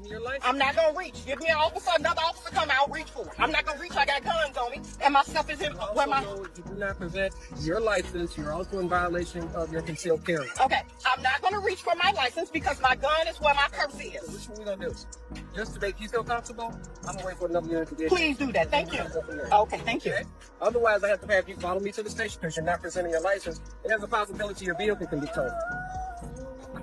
me your license. I'm not going to reach. Give me an officer, another officer come out, reach for it. I'm not going to reach. I got guns on me, and my stuff is in where my... You do not present your license. You're also in violation of your concealed carry. Okay, I'm not going to reach for my license because my gun is where my purse is. So which one we going to do? Just to make you feel comfortable, I'm going to wait for another unit to get Please do that. Thank you. Okay, thank you. Okay? Otherwise, I have to have you follow me to the station because you're not presenting your license. And there's a possibility your vehicle can be towed.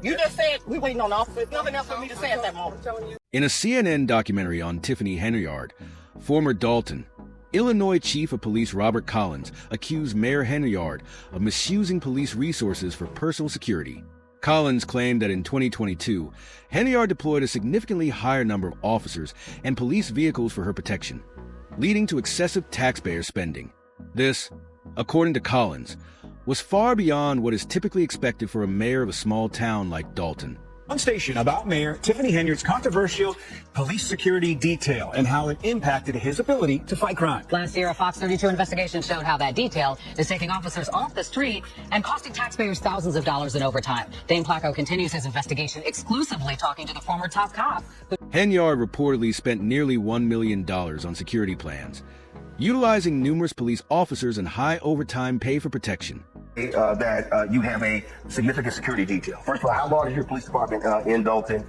You just said we waiting on the officer. There's nothing else for me to say at that moment. I'm telling you. In a CNN documentary on Tiffany Henyard, former Dalton, Illinois Chief of Police Robert Collins accused Mayor Henyard of misusing police resources for personal security. Collins claimed that in 2022, Henyard deployed a significantly higher number of officers and police vehicles for her protection, leading to excessive taxpayer spending. This, according to Collins, was far beyond what is typically expected for a mayor of a small town like Dalton. On station about Mayor Tiffany Henyard's controversial police security detail and how it impacted his ability to fight crime. Last year, a Fox 32 investigation showed how that detail is taking officers off the street and costing taxpayers thousands of dollars in overtime. Dane Placco continues his investigation, exclusively talking to the former top cop. Henyard reportedly spent nearly $1 million on security plans, utilizing numerous police officers and high overtime pay for protection. That you have a significant security detail. First of all, how large is your police department in Dalton,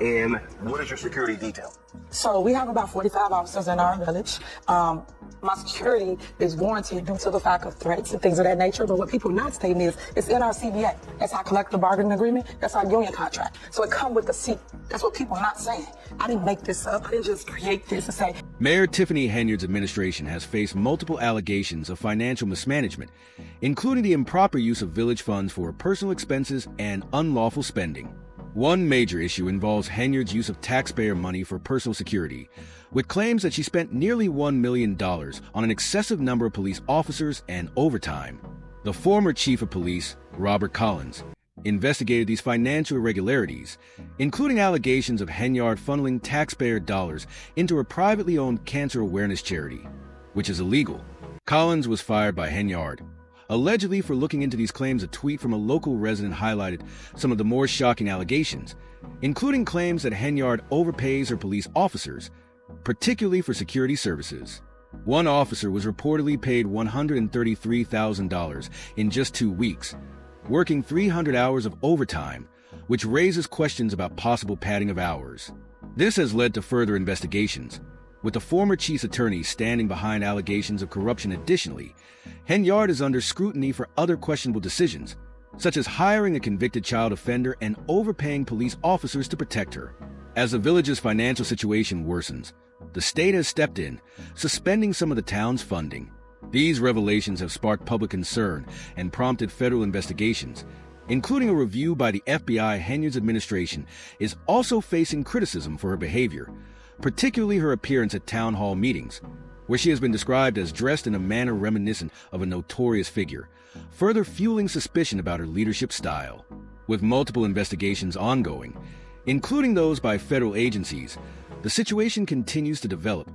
and what is your security detail? So we have about 45 officers in our village. My security is warranted due to the fact of threats and things of that nature. But what people not stating is it's in our CBA. That's our collective bargaining agreement. That's our union contract. So it comes with the seat. That's what people not saying. I didn't make this up. I didn't just create this and say. Mayor Tiffany Henyard's administration has faced multiple allegations of financial mismanagement, including the improper use of village funds for personal expenses and unlawful spending. One major issue involves Henyard's use of taxpayer money for personal security, with claims that she spent nearly $1 million on an excessive number of police officers and overtime. The former chief of police, Robert Collins, investigated these financial irregularities, including allegations of Henyard funneling taxpayer dollars into a privately owned cancer awareness charity, which is illegal. Collins was fired by Henyard. Allegedly for looking into these claims, a tweet from a local resident highlighted some of the more shocking allegations, including claims that Henyard overpays her police officers, particularly for security services. One officer was reportedly paid $133,000 in just 2 weeks, working 300 hours of overtime, which raises questions about possible padding of hours. This has led to further investigations, with the former chief's attorney standing behind allegations of corruption. Additionally, Henyard is under scrutiny for other questionable decisions, such as hiring a convicted child offender and overpaying police officers to protect her. As the village's financial situation worsens, the state has stepped in, suspending some of the town's funding. These revelations have sparked public concern and prompted federal investigations, including a review by the FBI. Henyard's administration is also facing criticism for her behavior, particularly her appearance at town hall meetings, where she has been described as dressed in a manner reminiscent of a notorious figure, further fueling suspicion about her leadership style. With multiple investigations ongoing, including those by federal agencies, the situation continues to develop,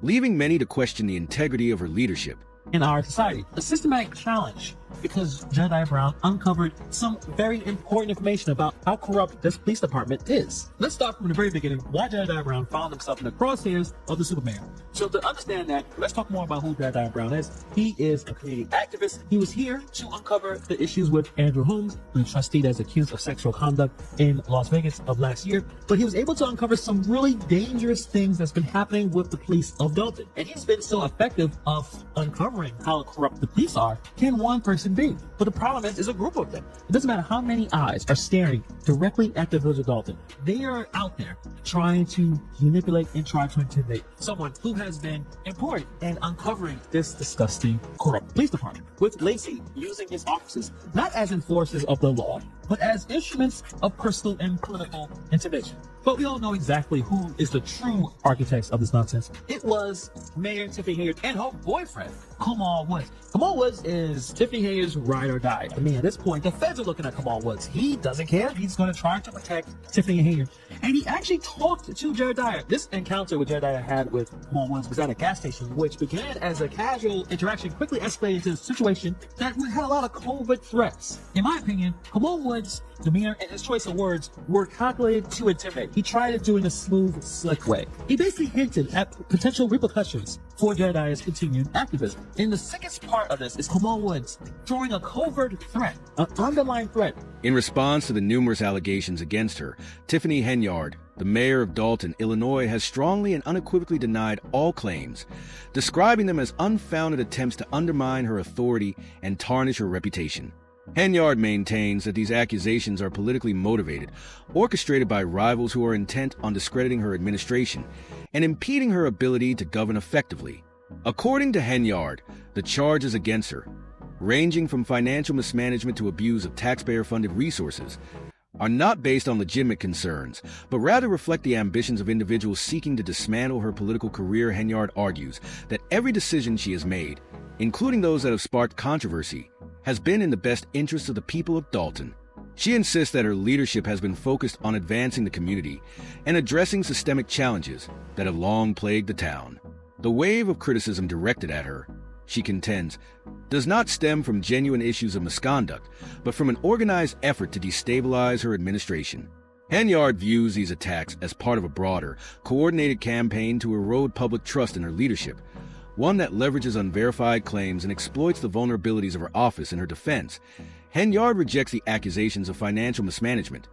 leaving many to question the integrity of her leadership. In our society, a systematic challenge, because Jedediah Brown uncovered some very important information about how corrupt this police department is. Let's start from the very beginning, why Jedediah Brown found himself in the crosshairs of the Superman. So to understand that, let's talk more about who Jedediah Brown is. He is a community activist. He was here to uncover the issues with Andrew Holmes, the trustee that's accused of sexual conduct in Las Vegas of last year. But he was able to uncover some really dangerous things that's been happening with the police of Dalton. And he's been so effective of uncovering how corrupt the police are. Can one person be? But the problem is a group of them. It doesn't matter how many eyes are staring directly at the village of Dalton. They are out there trying to manipulate and try to intimidate someone who has been important in uncovering this disgusting, corrupt police department. With Lacey using his offices not as enforcers of the law, but as instruments of personal and political intimidation. But we all know exactly who is the true architects of this nonsense. It was Mayor Tiffany Henyard and her boyfriend, Kamal Woods. Kamal Woods is Tiffany Henyard's ride or die. I mean, at this point, the feds are looking at Kamal Woods. He doesn't care. He's going to try to protect Tiffany Henyard. And he actually talked to Jedediah. This encounter with Jedediah had with Kamal Woods was at a gas station, which began as a casual interaction, quickly escalated into a situation that had a lot of covert threats. In my opinion, Kamal Woods demeanor and his choice of words were calculated to intimidate. He tried it doing a smooth, slick way. He basically hinted at potential repercussions for Jedediah's continued activism. And the sickest part of this is Kamal Woods throwing a covert threat, an underlying threat. In response to the numerous allegations against her, Tiffany Henyard, the mayor of Dalton, Illinois, has strongly and unequivocally denied all claims, describing them as unfounded attempts to undermine her authority and tarnish her reputation. Henyard maintains that these accusations are politically motivated, orchestrated by rivals who are intent on discrediting her administration and impeding her ability to govern effectively. According to Henyard, the charges against her, ranging from financial mismanagement to abuse of taxpayer-funded resources, are not based on legitimate concerns, but rather reflect the ambitions of individuals seeking to dismantle her political career. Henyard argues that every decision she has made, including those that have sparked controversy, has been in the best interest of the people of Dalton. She insists that her leadership has been focused on advancing the community and addressing systemic challenges that have long plagued the town. The wave of criticism directed at her, she contends, does not stem from genuine issues of misconduct, but from an organized effort to destabilize her administration. Henyard views these attacks as part of a broader, coordinated campaign to erode public trust in her leadership, one that leverages unverified claims and exploits the vulnerabilities of her office in her defense. Henyard rejects the accusations of financial mismanagement,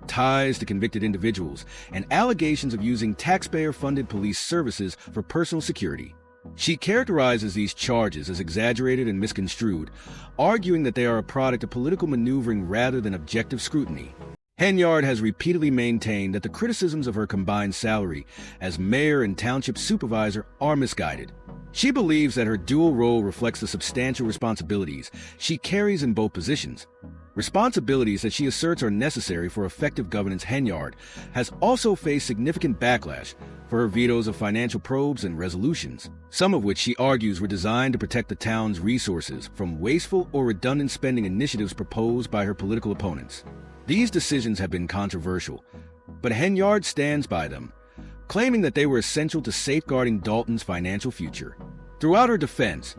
ties to convicted individuals, and allegations of using taxpayer-funded police services for personal security. She characterizes these charges as exaggerated and misconstrued, arguing that they are a product of political maneuvering rather than objective scrutiny. Henyard has repeatedly maintained that the criticisms of her combined salary as mayor and township supervisor are misguided. She believes that her dual role reflects the substantial responsibilities she carries in both positions, responsibilities that she asserts are necessary for effective governance. Henyard has also faced significant backlash for her vetoes of financial probes and resolutions, some of which she argues were designed to protect the town's resources from wasteful or redundant spending initiatives proposed by her political opponents. These decisions have been controversial, but Henyard stands by them, claiming that they were essential to safeguarding Dalton's financial future. Throughout her defense,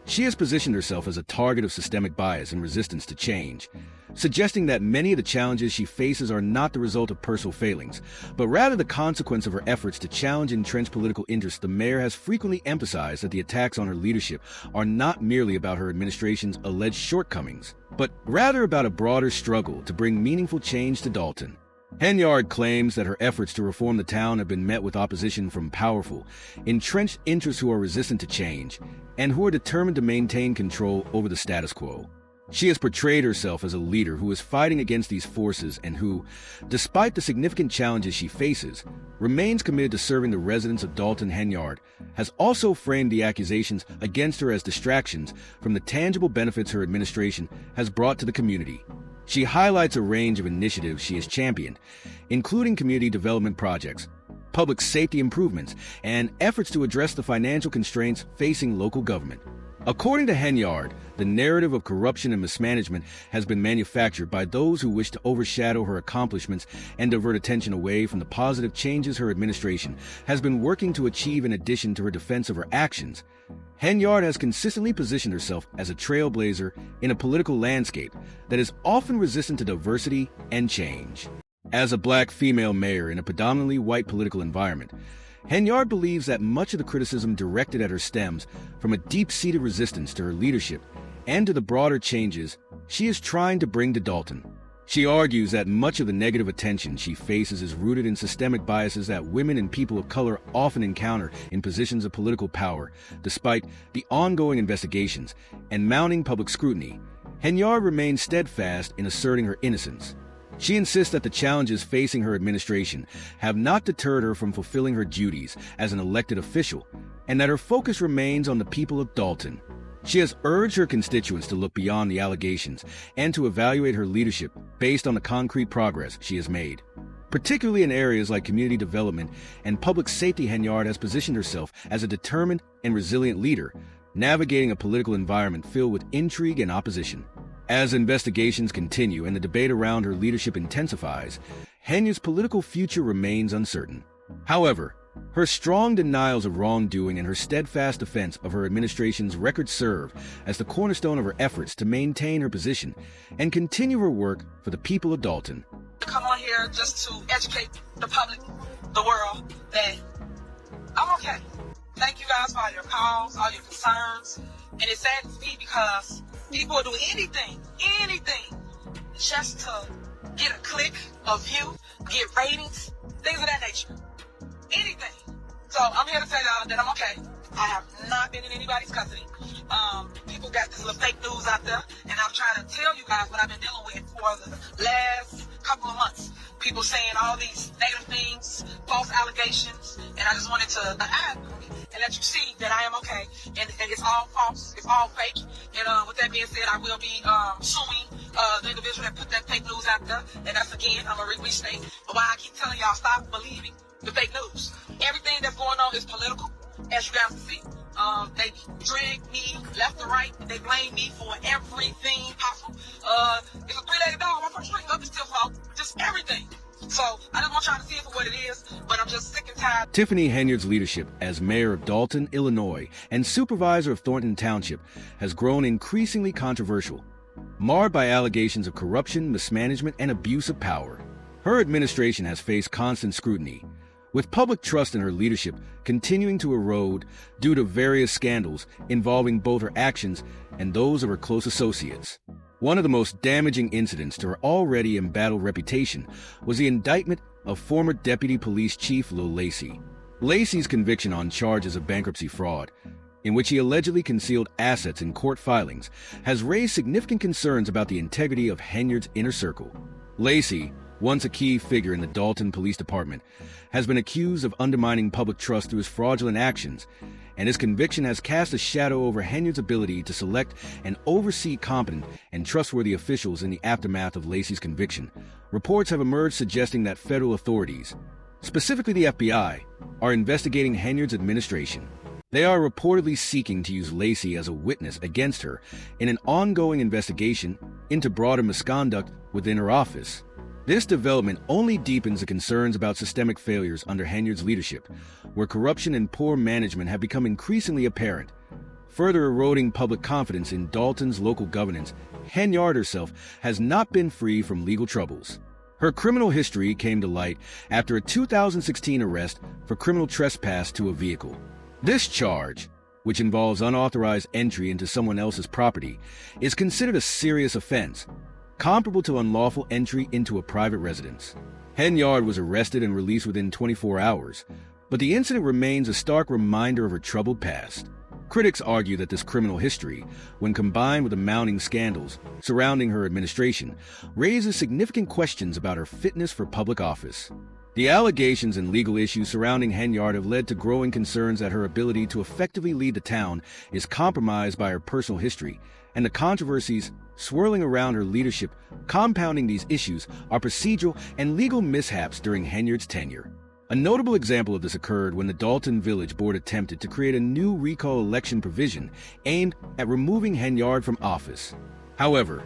she has positioned herself as a target of systemic bias and resistance to change, suggesting that many of the challenges she faces are not the result of personal failings, but rather the consequence of her efforts to challenge entrenched political interests. The mayor has frequently emphasized that the attacks on her leadership are not merely about her administration's alleged shortcomings, but rather about a broader struggle to bring meaningful change to Dalton. Henyard claims that her efforts to reform the town have been met with opposition from powerful, entrenched interests who are resistant to change and who are determined to maintain control over the status quo. She has portrayed herself as a leader who is fighting against these forces and who, despite the significant challenges she faces, remains committed to serving the residents of Dalton. Henyard has also framed the accusations against her as distractions from the tangible benefits her administration has brought to the community. She highlights a range of initiatives she has championed, including community development projects, public safety improvements, and efforts to address the financial constraints facing local government. According to Henyard, the narrative of corruption and mismanagement has been manufactured by those who wish to overshadow her accomplishments and divert attention away from the positive changes her administration has been working to achieve. In addition to her defense of her actions, Henyard has consistently positioned herself as a trailblazer in a political landscape that is often resistant to diversity and change. As a black female mayor in a predominantly white political environment, Henyard believes that much of the criticism directed at her stems from a deep-seated resistance to her leadership and to the broader changes she is trying to bring to Dalton. She argues that much of the negative attention she faces is rooted in systemic biases that women and people of color often encounter in positions of political power. Despite the ongoing investigations and mounting public scrutiny, Henyard remains steadfast in asserting her innocence. She insists that the challenges facing her administration have not deterred her from fulfilling her duties as an elected official, and that her focus remains on the people of Dalton. She has urged her constituents to look beyond the allegations and to evaluate her leadership based on the concrete progress she has made. Particularly in areas like community development and public safety, Henyard has positioned herself as a determined and resilient leader, navigating a political environment filled with intrigue and opposition. As investigations continue and the debate around her leadership intensifies, Henyard's political future remains uncertain. However, Her strong denials of wrongdoing and her steadfast defense of her administration's record serve as the cornerstone of her efforts to maintain her position and continue her work for the people of Dalton. Come on here just to educate the public, the world, that I'm okay. Thank you guys for all your calls, all your concerns. And it saddens me because people will do anything, just to get a click, a view, get ratings, things of that nature. Anything. So I'm here to tell y'all that I'm okay. I have not been in anybody's custody. People got this little fake news out there, and I'm trying to tell you guys what I've been dealing with for the last couple of months. People saying all these negative things, false allegations, and I just wanted to add and let you see that I am okay, and it's all false, it's all fake. And with that being said, I will be suing the individual that put that fake news out there, and that's again, I'm gonna restate why I keep telling y'all stop believing the fake news. Everything that's going on is political, as you guys can see. They drag me left to right. They blame me for everything possible. It's a three-legged dog. My first string up is still fault. Just everything. So I just want y'all to see it for what it is, but I'm just sick and tired. Tiffany Henyard's leadership as mayor of Dalton, Illinois, and supervisor of Thornton Township has grown increasingly controversial, marred by allegations of corruption, mismanagement, and abuse of power. Her administration has faced constant scrutiny, with public trust in her leadership continuing to erode due to various scandals involving both her actions and those of her close associates. One of the most damaging incidents to her already embattled reputation was the indictment of former Deputy Police Chief Lil Lacy. Lacy's conviction on charges of bankruptcy fraud, in which he allegedly concealed assets in court filings, has raised significant concerns about the integrity of Henyard's inner circle. Lacy, once a key figure in the Dalton Police Department, has been accused of undermining public trust through his fraudulent actions, and his conviction has cast a shadow over Henyard's ability to select and oversee competent and trustworthy officials in the aftermath of Lacy's conviction. Reports have emerged suggesting that federal authorities, specifically the FBI, are investigating Henyard's administration. They are reportedly seeking to use Lacy as a witness against her in an ongoing investigation into broader misconduct within her office. This development only deepens the concerns about systemic failures under Henyard's leadership, where corruption and poor management have become increasingly apparent. Further eroding public confidence in Dalton's local governance, Henyard herself has not been free from legal troubles. Her criminal history came to light after a 2016 arrest for criminal trespass to a vehicle. This charge, which involves unauthorized entry into someone else's property, is considered a serious offense, comparable to unlawful entry into a private residence. Henyard was arrested and released within 24 hours, but the incident remains a stark reminder of her troubled past. Critics argue that this criminal history, when combined with the mounting scandals surrounding her administration, raises significant questions about her fitness for public office. The allegations and legal issues surrounding Henyard have led to growing concerns that her ability to effectively lead the town is compromised by her personal history, and the controversies swirling around her leadership compounding these issues are procedural and legal mishaps during Henyard's tenure. A notable example of this occurred when the Dalton Village Board attempted to create a new recall election provision aimed at removing Henyard from office. However,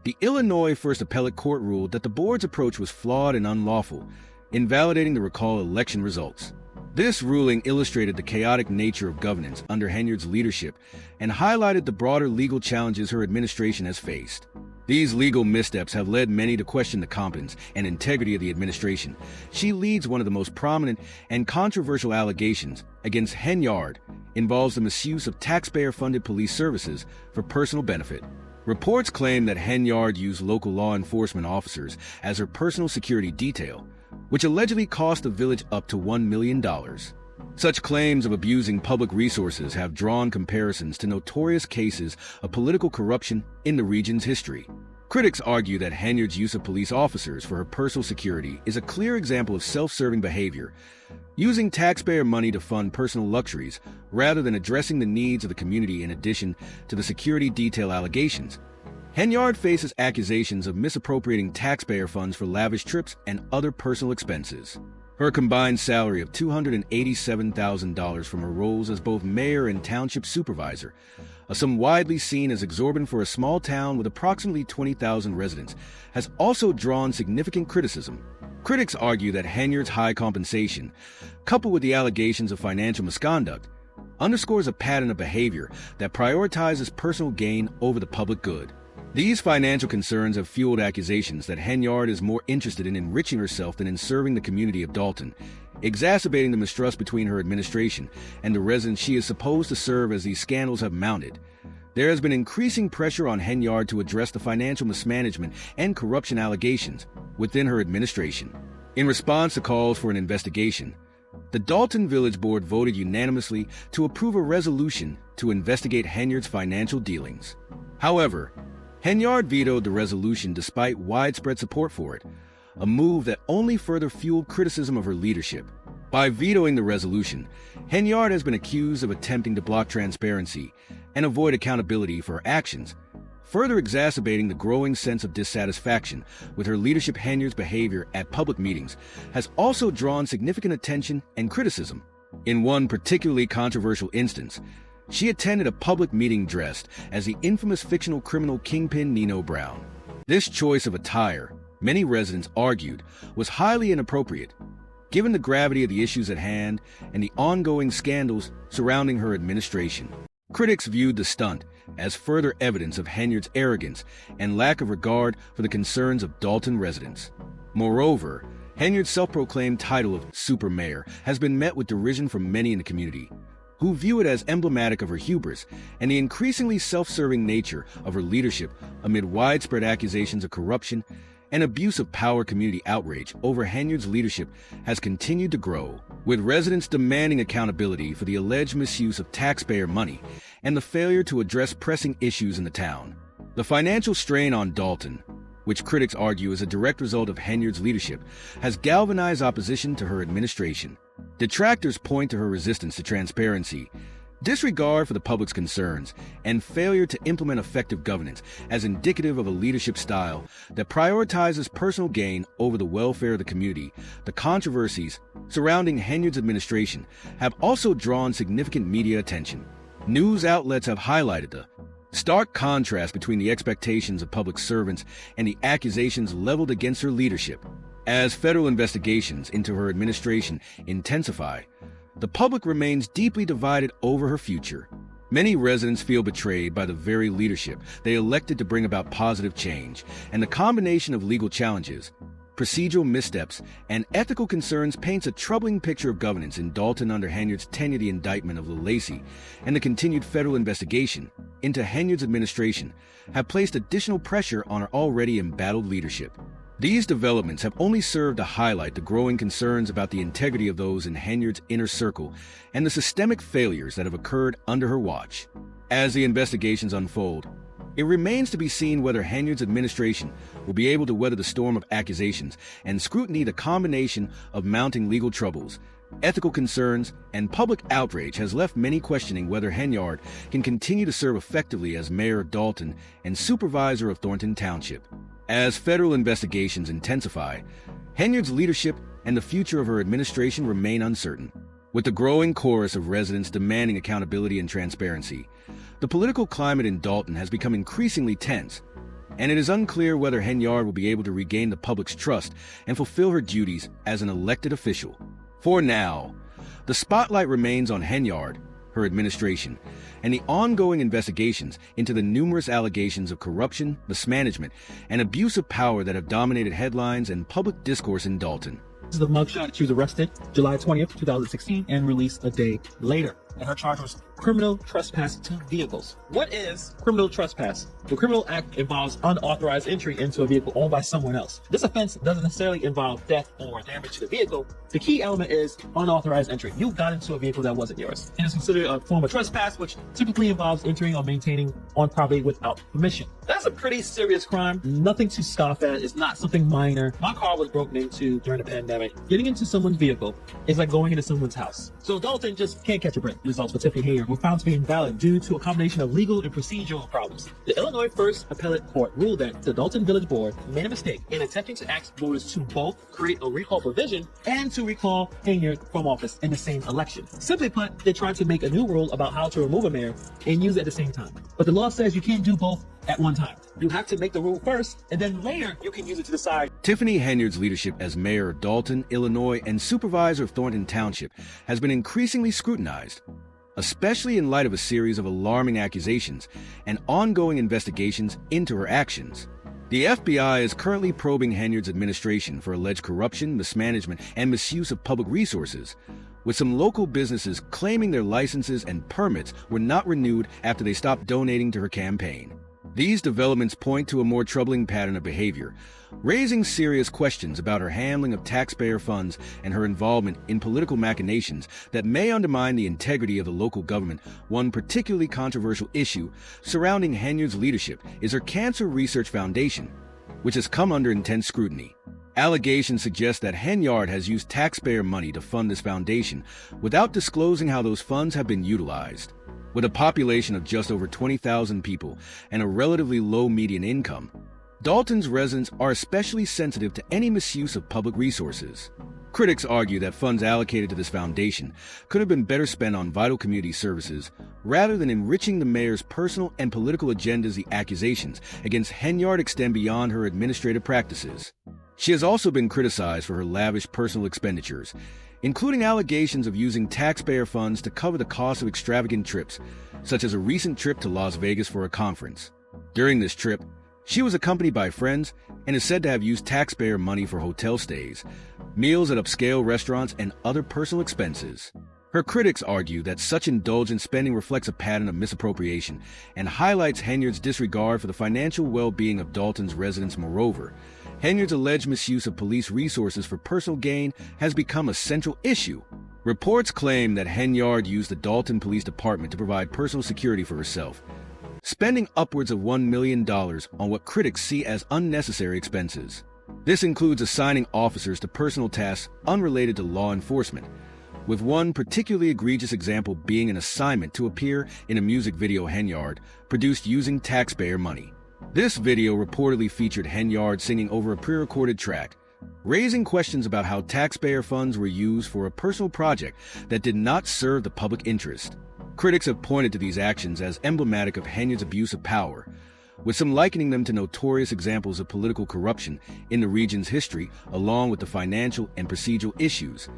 the Illinois First Appellate Court ruled that the board's approach was flawed and unlawful, invalidating the recall election results. This ruling illustrated the chaotic nature of governance under Henyard's leadership and highlighted the broader legal challenges her administration has faced. These legal missteps have led many to question the competence and integrity of the administration. She leads one of the most prominent and controversial allegations against Henyard involves the misuse of taxpayer-funded police services for personal benefit. Reports claim that Henyard used local law enforcement officers as her personal security detail, which allegedly cost the village up to $1 million. Such claims of abusing public resources have drawn comparisons to notorious cases of political corruption in the region's history. Critics argue that Henyard's use of police officers for her personal security is a clear example of self-serving behavior, using taxpayer money to fund personal luxuries rather than addressing the needs of the community. In addition to the security detail allegations, Henyard faces accusations of misappropriating taxpayer funds for lavish trips and other personal expenses. Her combined salary of $287,000 from her roles as both mayor and township supervisor a sum widely seen as exorbitant for a small town with approximately 20,000 residents, has also drawn significant criticism. Critics argue that Henyard's high compensation, coupled with the allegations of financial misconduct, underscores a pattern of behavior that prioritizes personal gain over the public good. These financial concerns have fueled accusations that Henyard is more interested in enriching herself than in serving the community of Dalton, exacerbating the mistrust between her administration and the residents she is supposed to serve as these scandals have mounted. There has been increasing pressure on Henyard to address the financial mismanagement and corruption allegations within her administration. In response to calls for an investigation, the Dalton Village Board voted unanimously to approve a resolution to investigate Henyard's financial dealings. However, Henyard vetoed the resolution despite widespread support for it, a move that only further fueled criticism of her leadership. By vetoing the resolution, Henyard has been accused of attempting to block transparency and avoid accountability for her actions, further exacerbating the growing sense of dissatisfaction with her leadership. Henyard's behavior at public meetings has also drawn significant attention and criticism. In one particularly controversial instance, she attended a public meeting dressed as the infamous fictional criminal kingpin Nino Brown. This choice of attire, many residents argued, was highly inappropriate, given the gravity of the issues at hand and the ongoing scandals surrounding her administration. Critics viewed the stunt as further evidence of Henyard's arrogance and lack of regard for the concerns of Dalton residents. Moreover, Henyard's self-proclaimed title of super mayor has been met with derision from many in the community, who view it as emblematic of her hubris and the increasingly self-serving nature of her leadership amid widespread accusations of corruption and abuse of power. Community outrage over Henyard's leadership has continued to grow, with residents demanding accountability for the alleged misuse of taxpayer money and the failure to address pressing issues in the town. The financial strain on Dalton, which critics argue is a direct result of Henyard's leadership, has galvanized opposition to her administration. Detractors point to her resistance to transparency, disregard for the public's concerns, and failure to implement effective governance as indicative of a leadership style that prioritizes personal gain over the welfare of the community. The controversies surrounding Henyard's administration have also drawn significant media attention. News outlets have highlighted the stark contrast between the expectations of public servants and the accusations leveled against her leadership. As federal investigations into her administration intensify, the public remains deeply divided over her future. Many residents feel betrayed by the very leadership they elected to bring about positive change, and the combination of legal challenges, procedural missteps, and ethical concerns paints a troubling picture of governance in Dalton under Henyard's tenure. The indictment of Lacey and the continued federal investigation into Henyard's administration have placed additional pressure on her already embattled leadership. These developments have only served to highlight the growing concerns about the integrity of those in Henyard's inner circle and the systemic failures that have occurred under her watch. As the investigations unfold, it remains to be seen whether Henyard's administration will be able to weather the storm of accusations and scrutiny. The combination of mounting legal troubles, ethical concerns, and public outrage has left many questioning whether Henyard can continue to serve effectively as mayor of Dalton and supervisor of Thornton Township. As federal investigations intensify, Henyard's leadership and the future of her administration remain uncertain. With the growing chorus of residents demanding accountability and transparency, the political climate in Dalton has become increasingly tense, and it is unclear whether Henyard will be able to regain the public's trust and fulfill her duties as an elected official. For now, the spotlight remains on Henyard, her administration, and the ongoing investigations into the numerous allegations of corruption, mismanagement, and abuse of power that have dominated headlines and public discourse in Dalton. This is the mugshot. She was arrested July 20th, 2016, and released a day later. And her charge was criminal trespass to vehicles. What is criminal trespass? The criminal act involves unauthorized entry into a vehicle owned by someone else. This offense doesn't necessarily involve death or damage to the vehicle. The key element is unauthorized entry. You got into a vehicle that wasn't yours. And it's considered a form of trespass, which typically involves entering or maintaining on property without permission. That's a pretty serious crime. Nothing to scoff at. It's not something minor. My car was broken into during the pandemic. Getting into someone's vehicle is like going into someone's house. So Dalton just can't catch a break. results for Tiffany Henyard were found to be invalid due to a combination of legal and procedural problems. The Illinois First Appellate Court ruled that the Dalton Village Board made a mistake in attempting to ask voters to both create a recall provision and to recall Henyard from office in the same election. Simply put, they tried to make a new rule about how to remove a mayor and use it at the same time. But the law says you can't do both at one time. You have to make the rule first, and then later you can use it to decide. Tiffany Henyard's leadership as mayor of Dalton, Illinois, and supervisor of Thornton Township has been increasingly scrutinized, especially in light of a series of alarming accusations and ongoing investigations into her actions. The FBI is currently probing Henyard's administration for alleged corruption, mismanagement, and misuse of public resources, with some local businesses claiming their licenses and permits were not renewed after they stopped donating to her campaign. These developments point to a more troubling pattern of behavior, raising serious questions about her handling of taxpayer funds and her involvement in political machinations that may undermine the integrity of the local government. One particularly controversial issue surrounding Henyard's leadership is her Cancer Research Foundation, which has come under intense scrutiny. Allegations suggest that Henyard has used taxpayer money to fund this foundation without disclosing how those funds have been utilized. With a population of just over 20,000 people and a relatively low median income, Dalton's residents are especially sensitive to any misuse of public resources. Critics argue that funds allocated to this foundation could have been better spent on vital community services rather than enriching the mayor's personal and political agendas. The accusations against Henyard extend beyond her administrative practices. She has also been criticized for her lavish personal expenditures, including allegations of using taxpayer funds to cover the cost of extravagant trips, such as a recent trip to Las Vegas for a conference. During this trip, she was accompanied by friends and is said to have used taxpayer money for hotel stays, meals at upscale restaurants, and other personal expenses. Her critics argue that such indulgent spending reflects a pattern of misappropriation and highlights Henyard's disregard for the financial well-being of Dalton's residents. Moreover, Henyard's alleged misuse of police resources for personal gain has become a central issue. Reports claim that Henyard used the Dalton Police Department to provide personal security for herself, spending upwards of $1 million on what critics see as unnecessary expenses. This includes assigning officers to personal tasks unrelated to law enforcement, with one particularly egregious example being an assignment to appear in a music video Henyard produced using taxpayer money. This video reportedly featured Henyard singing over a pre-recorded track, raising questions about how taxpayer funds were used for a personal project that did not serve the public interest. Critics have pointed to these actions as emblematic of Henyard's abuse of power, with some likening them to notorious examples of political corruption in the region's history, along with the financial and procedural issues.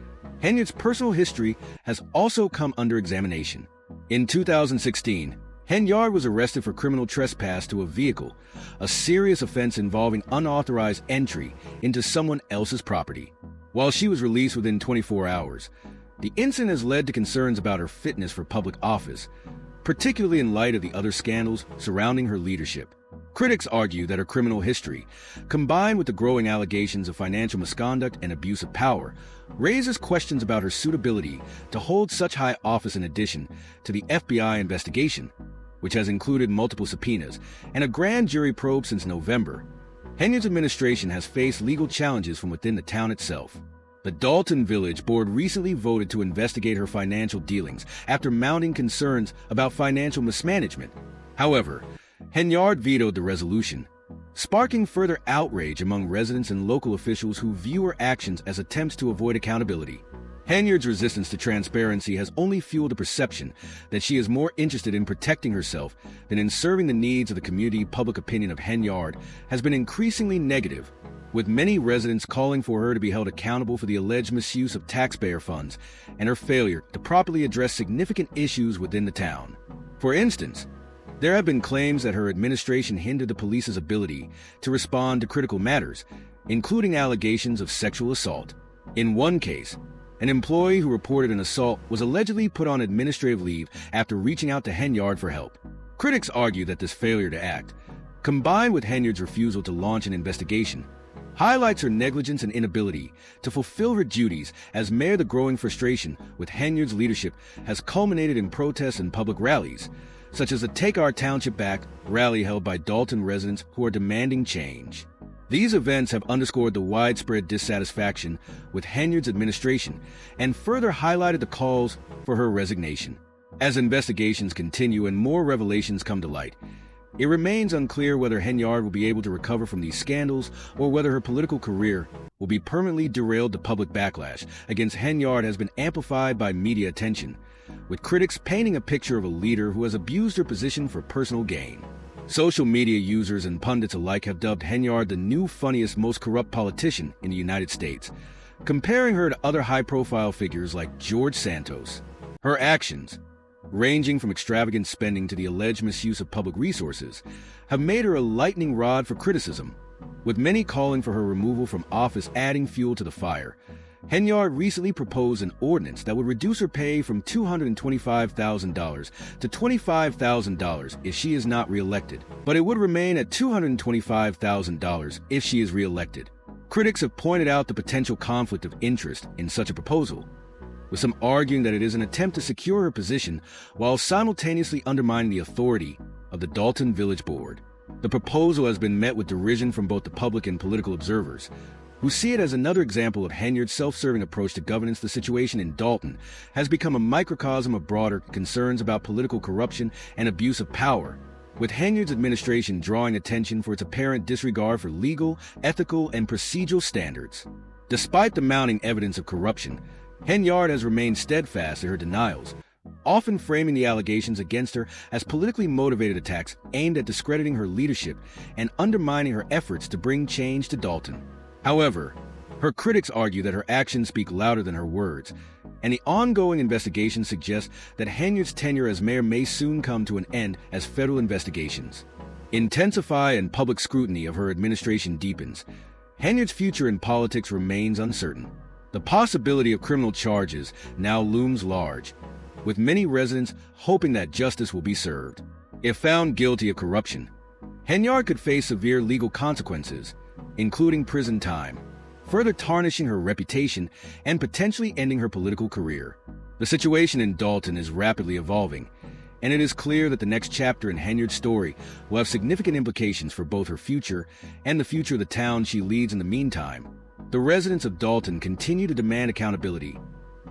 Henyard's personal history has also come under examination. In 2016, Henyard was arrested for criminal trespass to a vehicle, a serious offense involving unauthorized entry into someone else's property. While she was released within 24 hours, the incident has led to concerns about her fitness for public office, particularly in light of the other scandals surrounding her leadership. Critics argue that her criminal history, combined with the growing allegations of financial misconduct and abuse of power, raises questions about her suitability to hold such high office. In addition to the FBI investigation, which has included multiple subpoenas and a grand jury probe since November, Henyard's administration has faced legal challenges from within the town itself. The Dalton Village Board recently voted to investigate her financial dealings after mounting concerns about financial mismanagement. However, Henyard vetoed the resolution, sparking further outrage among residents and local officials who view her actions as attempts to avoid accountability. Henyard's resistance to transparency has only fueled the perception that she is more interested in protecting herself than in serving the needs of the community. Public opinion of Henyard has been increasingly negative, with many residents calling for her to be held accountable for the alleged misuse of taxpayer funds and her failure to properly address significant issues within the town. For instance, there have been claims that her administration hindered the police's ability to respond to critical matters, including allegations of sexual assault. In one case, an employee who reported an assault was allegedly put on administrative leave after reaching out to Henyard for help. Critics argue that this failure to act, combined with Henyard's refusal to launch an investigation, highlights her negligence and inability to fulfill her duties as mayor. The growing frustration with Henyard's leadership has culminated in protests and public rallies, such as the Take Our Township Back rally held by Dalton residents who are demanding change. These events have underscored the widespread dissatisfaction with Henyard's administration and further highlighted the calls for her resignation. As investigations continue and more revelations come to light, it remains unclear whether Henyard will be able to recover from these scandals or whether her political career will be permanently derailed. The public backlash against Henyard has been amplified by media attention, with critics painting a picture of a leader who has abused her position for personal gain. Social media users and pundits alike have dubbed Henyard the new funniest, most corrupt politician in the United States, comparing her to other high-profile figures like George Santos. Her actions, ranging from extravagant spending to the alleged misuse of public resources, have made her a lightning rod for criticism, with many calling for her removal from office, adding fuel to the fire. Henyard recently proposed an ordinance that would reduce her pay from $225,000 to $25,000 if she is not reelected, but it would remain at $225,000 if she is reelected. Critics have pointed out the potential conflict of interest in such a proposal, with some arguing that it is an attempt to secure her position while simultaneously undermining the authority of the Dalton Village Board. The proposal has been met with derision from both the public and political observers, who see it as another example of Henyard's self-serving approach to governance. The situation in Dalton has become a microcosm of broader concerns about political corruption and abuse of power, with Henyard's administration drawing attention for its apparent disregard for legal, ethical, and procedural standards. Despite the mounting evidence of corruption, Henyard has remained steadfast in her denials, often framing the allegations against her as politically motivated attacks aimed at discrediting her leadership and undermining her efforts to bring change to Dalton. However, her critics argue that her actions speak louder than her words, and the ongoing investigation suggests that Henyard's tenure as mayor may soon come to an end as federal investigations intensify and public scrutiny of her administration deepens. Henyard's future in politics remains uncertain. The possibility of criminal charges now looms large, with many residents hoping that justice will be served. If found guilty of corruption, Henyard could face severe legal consequences, including prison time, further tarnishing her reputation and potentially ending her political career. The situation in Dalton is rapidly evolving, and it is clear that the next chapter in Henyard's story will have significant implications for both her future and the future of the town she leads. In the meantime, the residents of Dalton continue to demand accountability,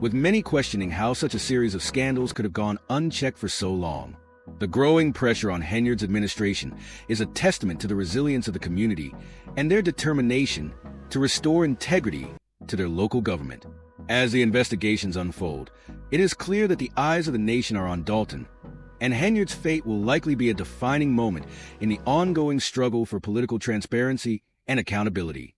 with many questioning how such a series of scandals could have gone unchecked for so long. The growing pressure on Henyard's administration is a testament to the resilience of the community and their determination to restore integrity to their local government. As the investigations unfold, it is clear that the eyes of the nation are on Dalton, and Henyard's fate will likely be a defining moment in the ongoing struggle for political transparency and accountability.